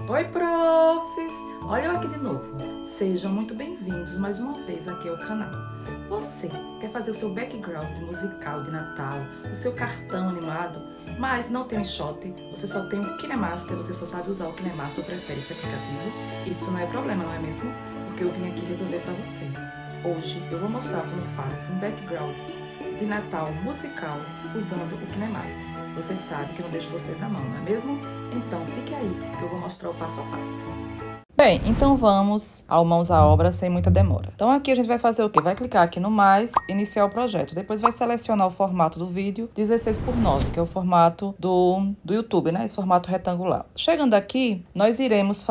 Oi, profs! Olha eu aqui de novo. Sejam muito bem-vindos mais uma vez aqui ao canal. Você quer fazer o seu background musical de Natal, o seu cartão animado, mas não tem um shot, você só tem o KineMaster, você só sabe usar o KineMaster ou prefere esse aplicativo? Isso não é problema, não é mesmo? Porque eu vim aqui resolver para você. Hoje eu vou mostrar como faz um background de Natal musical usando o KineMaster. Você sabe que eu não deixo vocês na mão, não é mesmo? Então fique aí que eu vou mostrar o passo a passo. Bem, então vamos ao mãos à obra sem muita demora. Então aqui a gente vai fazer o quê? Vai clicar aqui no mais, iniciar o projeto. Depois vai selecionar o formato do vídeo 16:9, que é o formato do YouTube, né? Esse formato retangular. Chegando aqui, nós iremos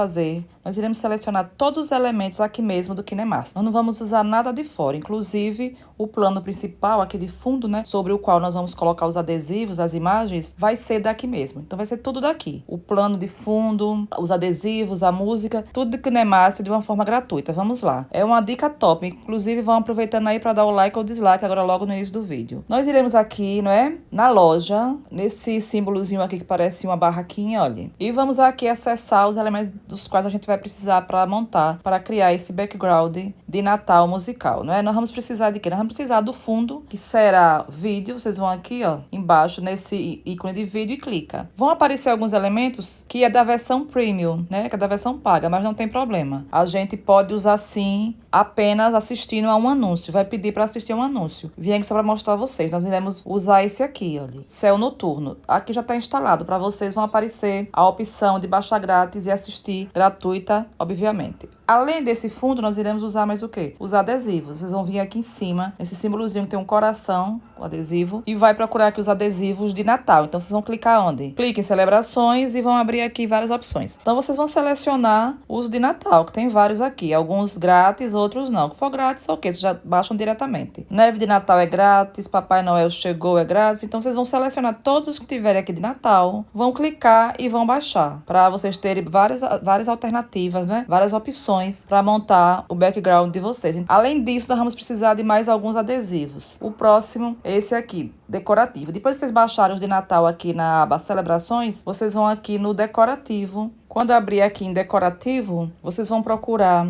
selecionar todos os elementos aqui mesmo do KineMaster. Nós não vamos usar nada de fora, inclusive o plano principal aqui de fundo, né? Sobre o qual nós vamos colocar os adesivos, as imagens, vai ser daqui mesmo. Então vai ser tudo daqui. O plano de fundo, os adesivos, a música, tudo do KineMaster de uma forma gratuita. Vamos lá. É uma dica top. Inclusive, vão aproveitando aí para dar o like ou dislike agora logo no início do vídeo. Nós iremos aqui, não é? Na loja, nesse símbolozinho aqui que parece uma barraquinha, olha. E vamos aqui acessar os elementos dos quais a gente vai precisar para montar, para criar esse background de Natal musical, não é? Nós vamos precisar de quê? Nós vamos precisar do fundo, que será vídeo. Vocês vão aqui, ó, embaixo nesse ícone de vídeo e clica. Vão aparecer alguns elementos que é da versão premium, né? Que é da versão paga, mas não tem problema. A gente pode usar sim apenas assistindo a um anúncio. Vai pedir para assistir um anúncio. Vim aqui só para mostrar a vocês. Nós iremos usar esse aqui, olha. Céu Noturno. Aqui já está instalado. Para vocês vão aparecer a opção de baixar grátis e assistir gratuita, obviamente. Além desse fundo, nós iremos usar mais o quê? Os adesivos. Vocês vão vir aqui em cima, nesse símbolozinho que tem um coração, o adesivo, e vai procurar aqui os adesivos de Natal. Então, vocês vão clicar onde? Clique em celebrações e vão abrir aqui várias opções. Então, vocês vão selecionar os de Natal, que tem vários aqui. Alguns grátis, outros não. Se for grátis, ok, vocês já baixam diretamente. Neve de Natal é grátis, Papai Noel chegou é grátis. Então, vocês vão selecionar todos os que tiverem aqui de Natal, vão clicar e vão baixar, para vocês terem várias alternativas, né? Várias opções para montar o background de vocês. Além disso, nós vamos precisar de mais alguns adesivos. O próximo é esse aqui, decorativo. Depois que vocês baixarem os de Natal aqui na aba celebrações, vocês vão aqui no decorativo. Quando abrir aqui em decorativo, vocês vão procurar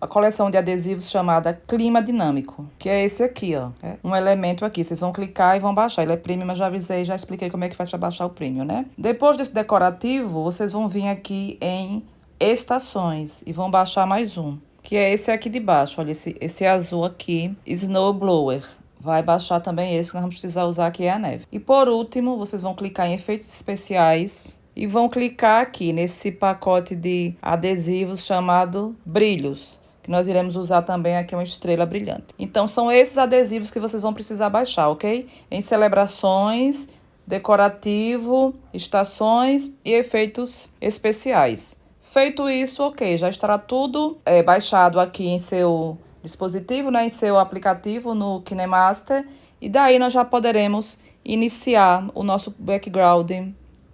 a coleção de adesivos chamada Clima Dinâmico, que é esse aqui, ó. É um elemento aqui. Vocês vão clicar e vão baixar. Ele é premium, mas já avisei, já expliquei como é que faz para baixar o premium, né? Depois desse decorativo, vocês vão vir aqui em estações e vão baixar mais um, que é esse aqui de baixo. Olha, esse azul aqui, Snow Blower. Vai baixar também esse que nós vamos precisar usar, que é a neve. E por último, vocês vão clicar em efeitos especiais e vão clicar aqui nesse pacote de adesivos chamado Brilhos, que nós iremos usar também aqui uma estrela brilhante. Então, são esses adesivos que vocês vão precisar baixar, ok? Em celebrações, decorativo, estações e efeitos especiais. Feito isso, ok, já estará tudo baixado aqui em seu dispositivo, né, em seu aplicativo no KineMaster. E daí nós já poderemos iniciar o nosso background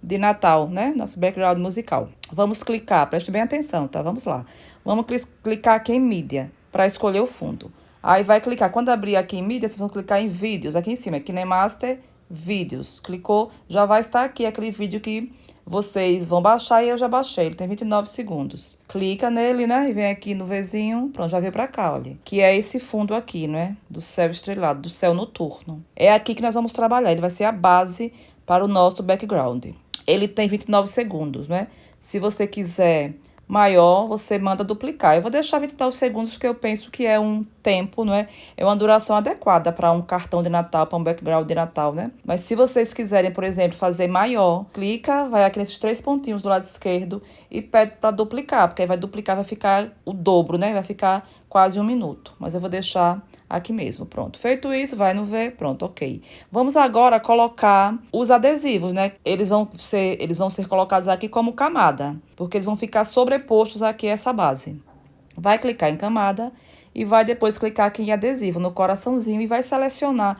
de Natal, né? Nosso background musical. Vamos clicar, preste bem atenção, tá? Vamos lá. Vamos clicar aqui em mídia para escolher o fundo. Aí vai clicar, quando abrir aqui em mídia, vocês vão clicar em vídeos, aqui em cima, KineMaster Vídeos. Clicou, já vai estar aqui aquele vídeo que vocês vão baixar e eu já baixei. Ele tem 29 segundos. Clica nele, né? E vem aqui no Vzinho. Pronto, já veio pra cá, olha. Que é esse fundo aqui, né? Do céu estrelado, do céu noturno. É aqui que nós vamos trabalhar. Ele vai ser a base para o nosso background. Ele tem 29 segundos, né? Se você quiser maior, você manda duplicar. Eu vou deixar 29 segundos porque eu penso que é um tempo, não é? É uma duração adequada para um cartão de Natal, para um background de Natal, né? Mas se vocês quiserem, por exemplo, fazer maior, clica, vai aqui nesses 3 pontinhos do lado esquerdo e pede para duplicar, porque aí vai duplicar, vai ficar o dobro, né? Vai ficar quase 1 minuto. Mas eu vou deixar aqui mesmo, pronto. Feito isso, vai no V, pronto, ok. Vamos agora colocar os adesivos, né? Eles vão ser colocados aqui como camada, porque eles vão ficar sobrepostos aqui a essa base. Vai clicar em camada e vai depois clicar aqui em adesivo, no coraçãozinho, e vai selecionar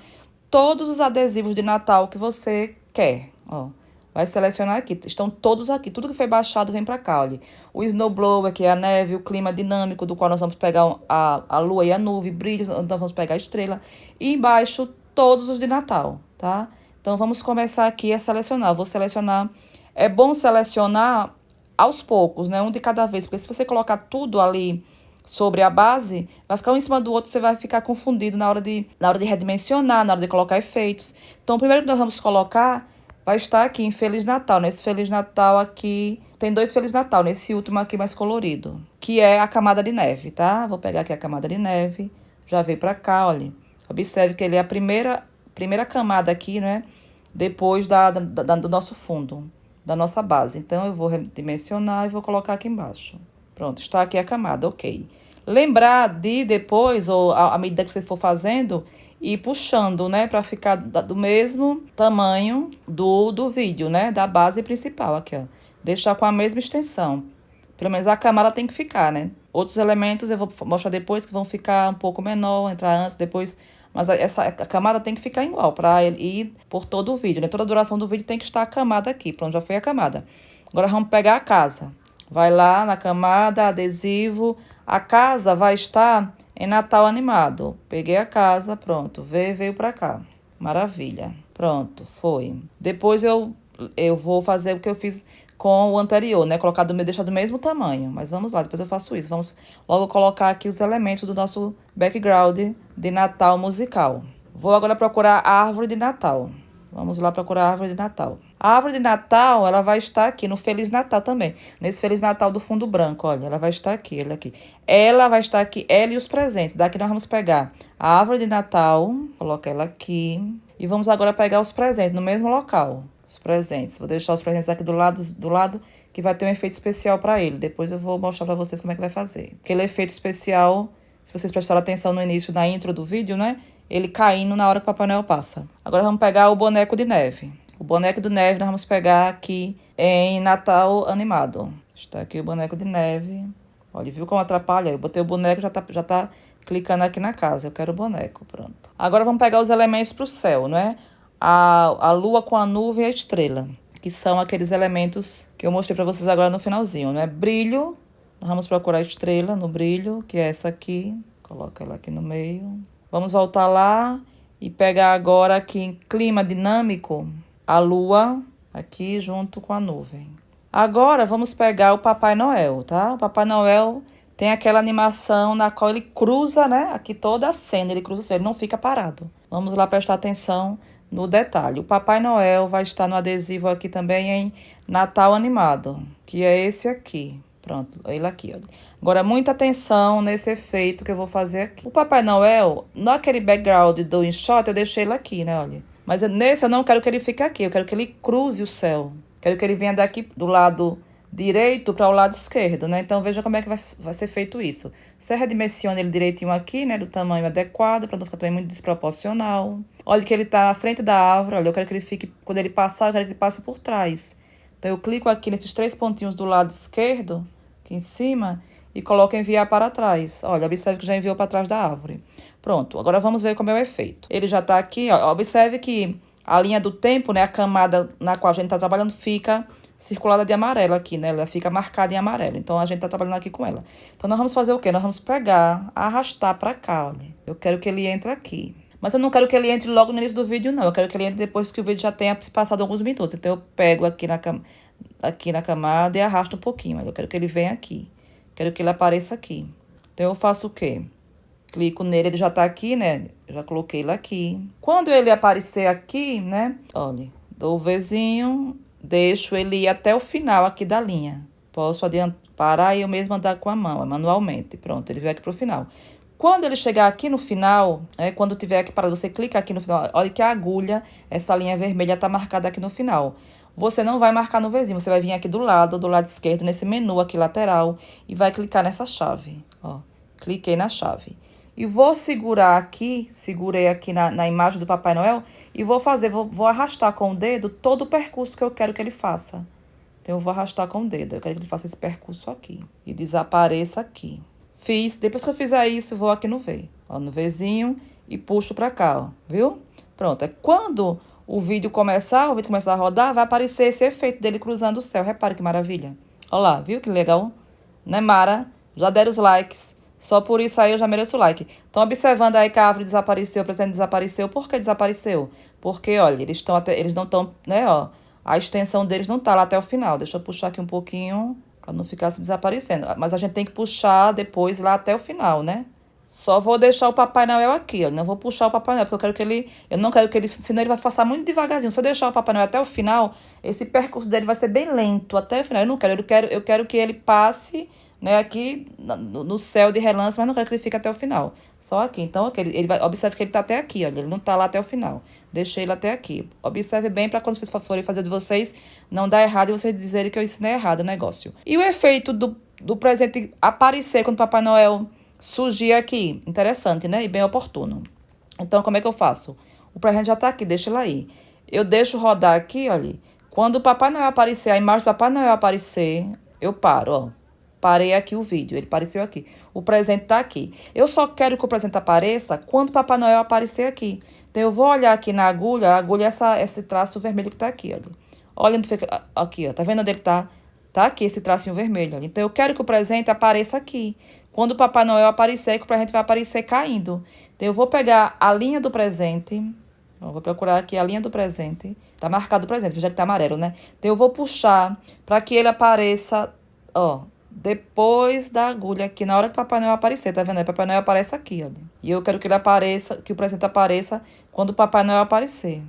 todos os adesivos de Natal que você quer, ó. Vai selecionar aqui, estão todos aqui, tudo que foi baixado vem pra cá, olha. O Snowblower, que é a neve, o clima dinâmico, do qual nós vamos pegar a lua e a nuvem, brilhos, nós vamos pegar a estrela. E embaixo, todos os de Natal, tá? Então, vamos começar aqui a selecionar. Vou selecionar, é bom selecionar aos poucos, né? Um de cada vez. Porque se você colocar tudo ali sobre a base, vai ficar um em cima do outro, você vai ficar confundido na hora de redimensionar, na hora de colocar efeitos. Então, o primeiro que nós vamos colocar vai estar aqui em Feliz Natal. Nesse Feliz Natal aqui, tem 2 Feliz Natal, nesse último aqui mais colorido, que é a camada de neve, tá? Vou pegar aqui a camada de neve, já veio pra cá, olha. Observe que ele é a primeira camada aqui, né? Depois do nosso fundo, da nossa base. Então, eu vou redimensionar e vou colocar aqui embaixo. Pronto, está aqui a camada, ok. Lembrar de depois, ou à medida que você for fazendo, ir puxando, né? Pra ficar do mesmo tamanho do vídeo, né? Da base principal aqui, ó. Deixar com a mesma extensão. Pelo menos a camada tem que ficar, né? Outros elementos eu vou mostrar depois que vão ficar um pouco menor, entrar antes, depois. Mas a camada tem que ficar igual para ir por todo o vídeo, né? Toda a duração do vídeo tem que estar a camada aqui. Pronto, já foi a camada. Agora vamos pegar a casa. Vai lá na camada, adesivo. A casa vai estar em Natal animado. Peguei a casa, pronto. Veio pra cá. Maravilha. Pronto, foi. Depois eu vou fazer o que eu fiz com o anterior, né? Deixar do mesmo tamanho. Mas vamos lá, depois eu faço isso. Vamos logo colocar aqui os elementos do nosso background de Natal musical. Vou agora procurar a árvore de Natal. Vamos lá procurar a árvore de Natal. A árvore de Natal, ela vai estar aqui no Feliz Natal também. Nesse Feliz Natal do fundo branco, olha. Ela vai estar aqui, ela aqui. Ela vai estar aqui, ela e os presentes. Daqui nós vamos pegar a árvore de Natal, coloca ela aqui. E vamos agora pegar os presentes no mesmo local. Os presentes. Vou deixar os presentes aqui do lado que vai ter um efeito especial para ele. Depois eu vou mostrar para vocês como é que vai fazer. Aquele efeito especial, se vocês prestaram atenção no início, na intro do vídeo, né? Ele caindo na hora que o Papai Noel passa. Agora vamos pegar o boneco de neve. O boneco de neve nós vamos pegar aqui em Natal animado. Está aqui o boneco de neve. Olha, viu como atrapalha? Eu botei o boneco, já tá clicando aqui na casa. Eu quero o boneco, pronto. Agora vamos pegar os elementos para o céu, né? A lua com a nuvem e a estrela, que são aqueles elementos que eu mostrei para vocês agora no finalzinho, né? Brilho, nós vamos procurar a estrela no brilho, que é essa aqui. Coloca ela aqui no meio. Vamos voltar lá e pegar agora aqui em clima dinâmico a lua aqui junto com a nuvem. Agora vamos pegar o Papai Noel, tá? O Papai Noel tem aquela animação na qual ele cruza, né? Aqui toda a cena, ele cruza o céu, ele não fica parado. Vamos lá prestar atenção no detalhe. O Papai Noel vai estar no adesivo aqui também em Natal animado, que é esse aqui. Pronto, ele aqui, olha. Agora, muita atenção nesse efeito que eu vou fazer aqui. O Papai Noel, naquele background do InShot, eu deixei ele aqui, né, olha. Mas nesse eu não quero que ele fique aqui, eu quero que ele cruze o céu. Quero que ele venha daqui do lado direito para o lado esquerdo, né? Então, veja como é que vai ser feito isso. Você redimensiona ele direitinho aqui, né, do tamanho adequado, para não ficar também muito desproporcional. Olha que ele tá na frente da árvore, olha, eu quero que ele fique, quando ele passar, eu quero que ele passe por trás. Então, eu clico aqui nesses 3 pontinhos do lado esquerdo, aqui em cima, e coloco enviar para trás. Olha, observe que já enviou para trás da árvore. Pronto, agora vamos ver como é o efeito. Ele já tá aqui, ó, observe que a linha do tempo, né, a camada na qual a gente tá trabalhando fica circulada de amarelo aqui, né? Ela fica marcada em amarelo. Então, a gente tá trabalhando aqui com ela. Então, nós vamos fazer o quê? Nós vamos pegar, arrastar para cá, olha. Eu quero que ele entre aqui. Mas eu não quero que ele entre logo no início do vídeo, não. Eu quero que ele entre depois que o vídeo já tenha se passado alguns minutos. Então, eu pego aqui na camada e arrasto um pouquinho. Mas eu quero que ele venha aqui. Quero que ele apareça aqui. Então, eu faço o quê? Clico nele, ele já tá aqui, né? Eu já coloquei ele aqui. Quando ele aparecer aqui, né? Olha, dou o Vzinho, deixo ele ir até o final aqui da linha. Posso parar e eu mesmo andar com a mão, manualmente. Pronto, ele veio aqui pro final. Quando ele chegar aqui no final, quando tiver aqui parado, você clica aqui no final. Olha que a agulha, essa linha vermelha tá marcada aqui no final. Você não vai marcar no Vzinho, você vai vir aqui do lado esquerdo, nesse menu aqui lateral, e vai clicar nessa chave, ó. Cliquei na chave. E vou segurar aqui, segurei aqui na imagem do Papai Noel, e vou arrastar com o dedo todo o percurso que eu quero que ele faça. Então, eu vou arrastar com o dedo, eu quero que ele faça esse percurso aqui, e desapareça aqui. Fiz, depois que eu fizer isso, vou aqui no V, ó, no Vzinho, e puxo pra cá, ó, viu? Pronto, quando o vídeo começar a rodar, vai aparecer esse efeito dele cruzando o céu. Repare que maravilha. Olha lá, viu que legal? Né, Mara? Já deram os likes. Só por isso aí eu já mereço o like. Estão observando aí que a árvore desapareceu, o presente desapareceu. Por que desapareceu? Porque, olha, eles não estão, né, ó. A extensão deles não tá lá até o final. Deixa eu puxar aqui um pouquinho. Pra não ficar se desaparecendo. Mas a gente tem que puxar depois lá até o final, né? Só vou deixar o Papai Noel aqui, ó. Não vou puxar o Papai Noel, porque eu quero que ele... Eu não quero que ele... Senão ele vai passar muito devagarzinho. Se eu deixar o Papai Noel até o final, esse percurso dele vai ser bem lento até o final. Eu não quero. Eu quero que ele passe, né, aqui no céu de relance, mas não quero que ele fique até o final. Só aqui. Então, aqui, ele vai... Observe que ele tá até aqui, olha. Ele não tá lá até o final. Deixei ele até aqui. Observe bem para quando vocês forem fazer de vocês, não dar errado e vocês dizerem que eu ensinei errado o negócio. E o efeito do presente aparecer quando o Papai Noel surgir aqui? Interessante, né? E bem oportuno. Então, como é que eu faço? O presente já tá aqui, deixa ele aí. Eu deixo rodar aqui, olha. Quando o Papai Noel aparecer, a imagem do Papai Noel aparecer, eu paro, ó. Parei aqui o vídeo, ele apareceu aqui. O presente tá aqui. Eu só quero que o presente apareça quando o Papai Noel aparecer aqui. Então, eu vou olhar aqui na agulha, a agulha é esse traço vermelho que tá aqui, olha. Olha onde fica, aqui, ó. Tá vendo onde ele tá? Tá aqui esse tracinho vermelho, olha. Então, eu quero que o presente apareça aqui. Quando o Papai Noel aparecer, que o presente vai aparecer caindo. Então, eu vou pegar a linha do presente. Eu vou procurar aqui a linha do presente. Tá marcado o presente, já que tá amarelo, né? Então, eu vou puxar para que ele apareça, ó, depois da agulha aqui, na hora que o Papai Noel aparecer, tá vendo? Aí o Papai Noel aparece aqui, olha. E eu quero que ele apareça, que o presente apareça quando o Papai Noel aparecer.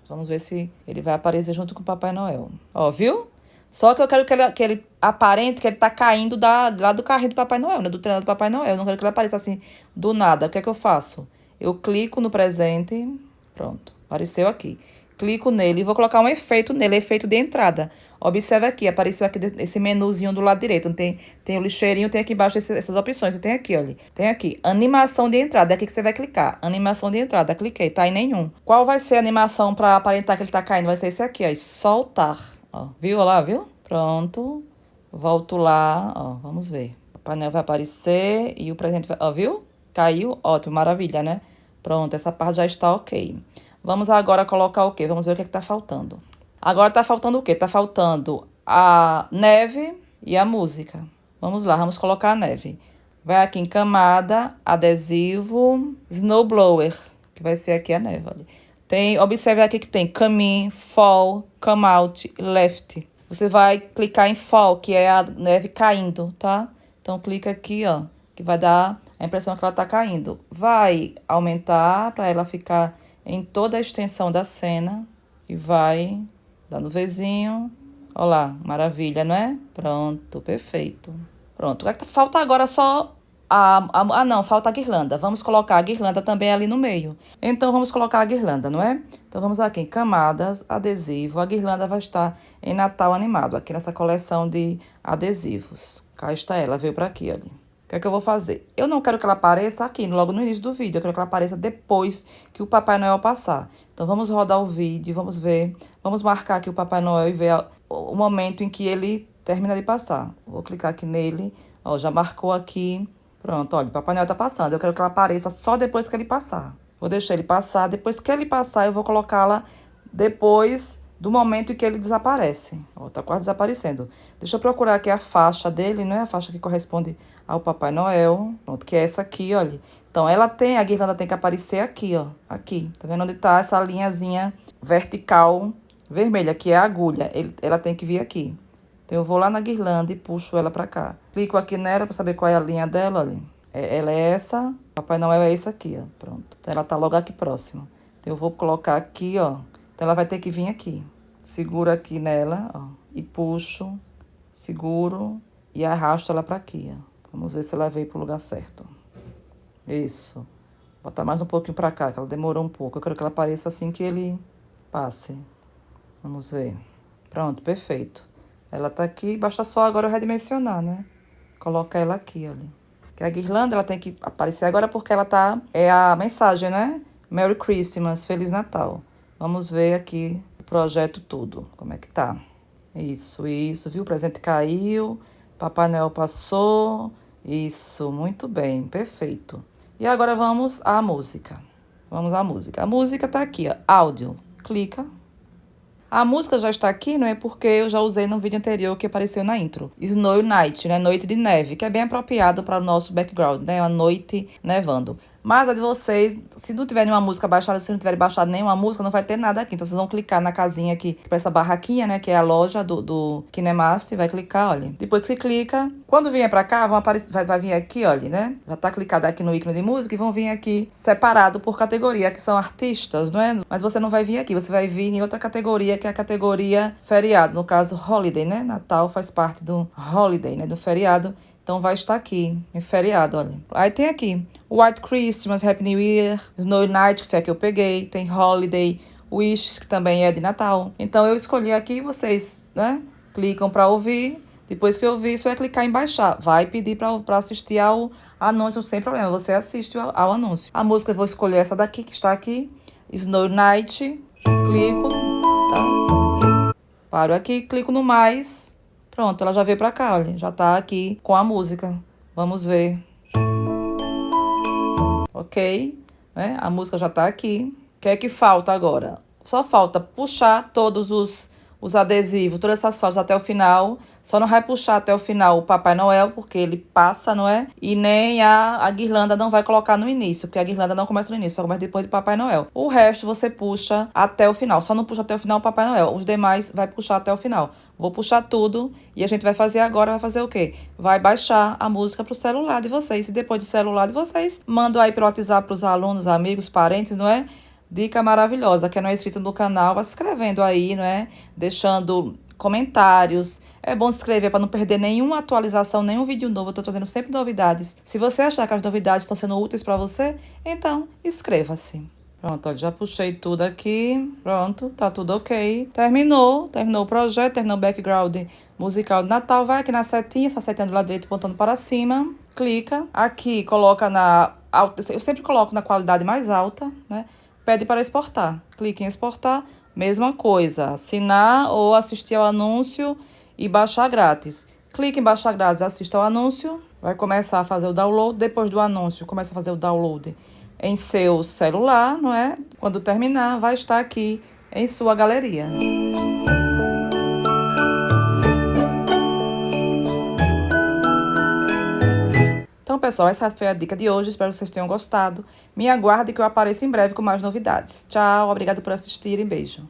Vamos ver se ele vai aparecer junto com o Papai Noel. Ó, viu? Só que eu quero que ele aparente que ele tá caindo lá do carrinho do Papai Noel, né? Do treinador do Papai Noel. Eu não quero que ele apareça assim, do nada. O que é que eu faço? Eu clico no presente. Pronto, apareceu aqui. Clico nele e vou colocar um efeito nele, efeito de entrada. Observe aqui, apareceu aqui esse menuzinho do lado direito. Tem o lixeirinho, tem aqui embaixo essas opções. Tem aqui, olha. Tem aqui, animação de entrada. É aqui que você vai clicar. Animação de entrada. Cliquei, tá em nenhum. Qual vai ser a animação para aparentar que ele tá caindo? Vai ser esse aqui, ó. Soltar. Ó, viu lá, viu? Pronto. Volto lá, ó. Vamos ver. O painel vai aparecer e o presente vai... Ó, viu? Caiu. Ótimo, maravilha, né? Pronto, essa parte já está ok. Vamos agora colocar o quê? Vamos ver o que é que tá faltando. Agora tá faltando o quê? Tá faltando a neve e a música. Vamos lá, vamos colocar a neve. Vai aqui em camada, adesivo, snowblower, que vai ser aqui a neve, olha. Observe aqui que tem come in, fall, come out e left. Você vai clicar em fall, que é a neve caindo, tá? Então, clica aqui, ó, que vai dar a impressão que ela tá caindo. Vai aumentar para ela ficar em toda a extensão da cena e vai dando Vzinho. Olha lá, maravilha, não é? Pronto, perfeito. Pronto, falta agora só não, falta a guirlanda. Vamos colocar a guirlanda também ali no meio. Então, vamos colocar a guirlanda, não é? Então, vamos aqui em camadas, adesivo. A guirlanda vai estar em Natal animado, aqui nessa coleção de adesivos. Cá está ela, veio para aqui, olha. O que é que eu vou fazer? Eu não quero que ela apareça aqui, logo no início do vídeo. Eu quero que ela apareça depois que o Papai Noel passar. Então, vamos rodar o vídeo, vamos ver. Vamos marcar aqui o Papai Noel e ver o momento em que ele termina de passar. Vou clicar aqui nele. Ó, já marcou aqui. Pronto, olha, o Papai Noel tá passando. Eu quero que ela apareça só depois que ele passar. Vou deixar ele passar. Depois que ele passar, eu vou colocá-la depois do momento em que ele desaparece. Ó, tá quase desaparecendo. Deixa eu procurar aqui a faixa dele, né? A faixa que corresponde ao Papai Noel. Pronto, que é essa aqui, olha. Então, a guirlanda tem que aparecer aqui, ó. Aqui. Tá vendo onde tá essa linhazinha vertical vermelha, que é a agulha. Ela tem que vir aqui. Então, eu vou lá na guirlanda e puxo ela pra cá. Clico aqui nela pra saber qual é a linha dela, olha. Ela é essa. Papai Noel é esse aqui, ó. Pronto. Então, ela tá logo aqui próximo. Então, eu vou colocar aqui, ó. Então, ela vai ter que vir aqui. Seguro aqui nela, ó. E puxo, seguro e arrasto ela pra aqui, ó. Vamos ver se ela veio pro lugar certo. Isso. Vou botar mais um pouquinho pra cá, que ela demorou um pouco. Eu quero que ela apareça assim que ele passe. Vamos ver. Pronto, perfeito. Ela tá aqui, basta só agora eu redimensionar, né? Colocar ela aqui, olha. Que a guirlanda, ela tem que aparecer agora porque ela tá... É a mensagem, né? Merry Christmas, Feliz Natal. Vamos ver aqui o projeto todo, como é que tá. Isso, viu? O presente caiu, Papai Noel passou. Isso, muito bem, perfeito. E agora vamos à música. Vamos à música. A música tá aqui, ó, áudio. Clica. A música já está aqui, não é porque eu já usei no vídeo anterior que apareceu na intro. Snow Night, né? Noite de neve, que é bem apropriado para o nosso background, né? Uma noite nevando. Mas a de vocês, se não tiver nenhuma música baixada, se não tiver baixado nenhuma música, não vai ter nada aqui. Então vocês vão clicar na casinha aqui, para essa barraquinha, né, que é a loja do KineMaster, vai clicar, olha. Depois que clica, quando vier pra cá, vão aparecer, vai vir aqui, olha, né? Já tá clicado aqui no ícone de música e vão vir aqui separado por categoria, que são artistas, não é? Mas você não vai vir aqui, você vai vir em outra categoria, que é a categoria feriado, no caso Holiday, né? Natal faz parte do Holiday, né, do feriado. Então vai estar aqui, em feriado, olha. Aí tem aqui White Christmas, Happy New Year, Snowy Night, que foi a que eu peguei. Tem Holiday, Wishes, que também é de Natal. Então eu escolhi aqui, vocês, né, clicam para ouvir. Depois que eu ouvir, só é clicar em baixar. Vai pedir para assistir ao anúncio sem problema. Você assiste ao anúncio. A música eu vou escolher essa daqui, que está aqui. Snowy Night. Clico, tá? Paro aqui, clico no mais. Pronto, ela já veio pra cá, olha. Já tá aqui com a música. Vamos ver. Ok, né? A música já tá aqui. O que é que falta agora? Só falta puxar todos os adesivos, todas essas faixas até o final. Só não vai puxar até o final o Papai Noel, porque ele passa, não é? E nem a guirlanda não vai colocar no início, porque a guirlanda não começa no início, só começa depois do Papai Noel. O resto você puxa até o final. Só não puxa até o final o Papai Noel. Os demais vai puxar até o final. Vou puxar tudo e a gente vai fazer agora, vai fazer o quê? Vai baixar a música pro celular de vocês. E depois do celular de vocês, mando aí pro WhatsApp pros alunos, amigos, parentes, não é? Dica maravilhosa. Quem não é inscrito no canal, vai se inscrevendo aí, não é? Deixando comentários. É bom se inscrever para não perder nenhuma atualização, nenhum vídeo novo. Eu tô trazendo sempre novidades. Se você achar que as novidades estão sendo úteis para você, então inscreva-se. Pronto, ó, já puxei tudo aqui. Pronto, tá tudo ok. Terminou o projeto, terminou o background musical de Natal. Vai aqui na setinha, essa setinha do lado direito apontando para cima. Clica. Aqui, coloca na... Eu sempre coloco na qualidade mais alta, né? Pede para exportar. Clique em exportar. Mesma coisa. Assinar ou assistir ao anúncio e baixar grátis. Clique em baixar grátis, assista ao anúncio. Vai começar a fazer o download. Depois do anúncio, começa a fazer o download em seu celular, não é? Quando terminar, vai estar aqui em sua galeria. Então, pessoal, essa foi a dica de hoje. Espero que vocês tenham gostado. Me aguarde que eu apareça em breve com mais novidades. Tchau, obrigado por assistirem. Beijo.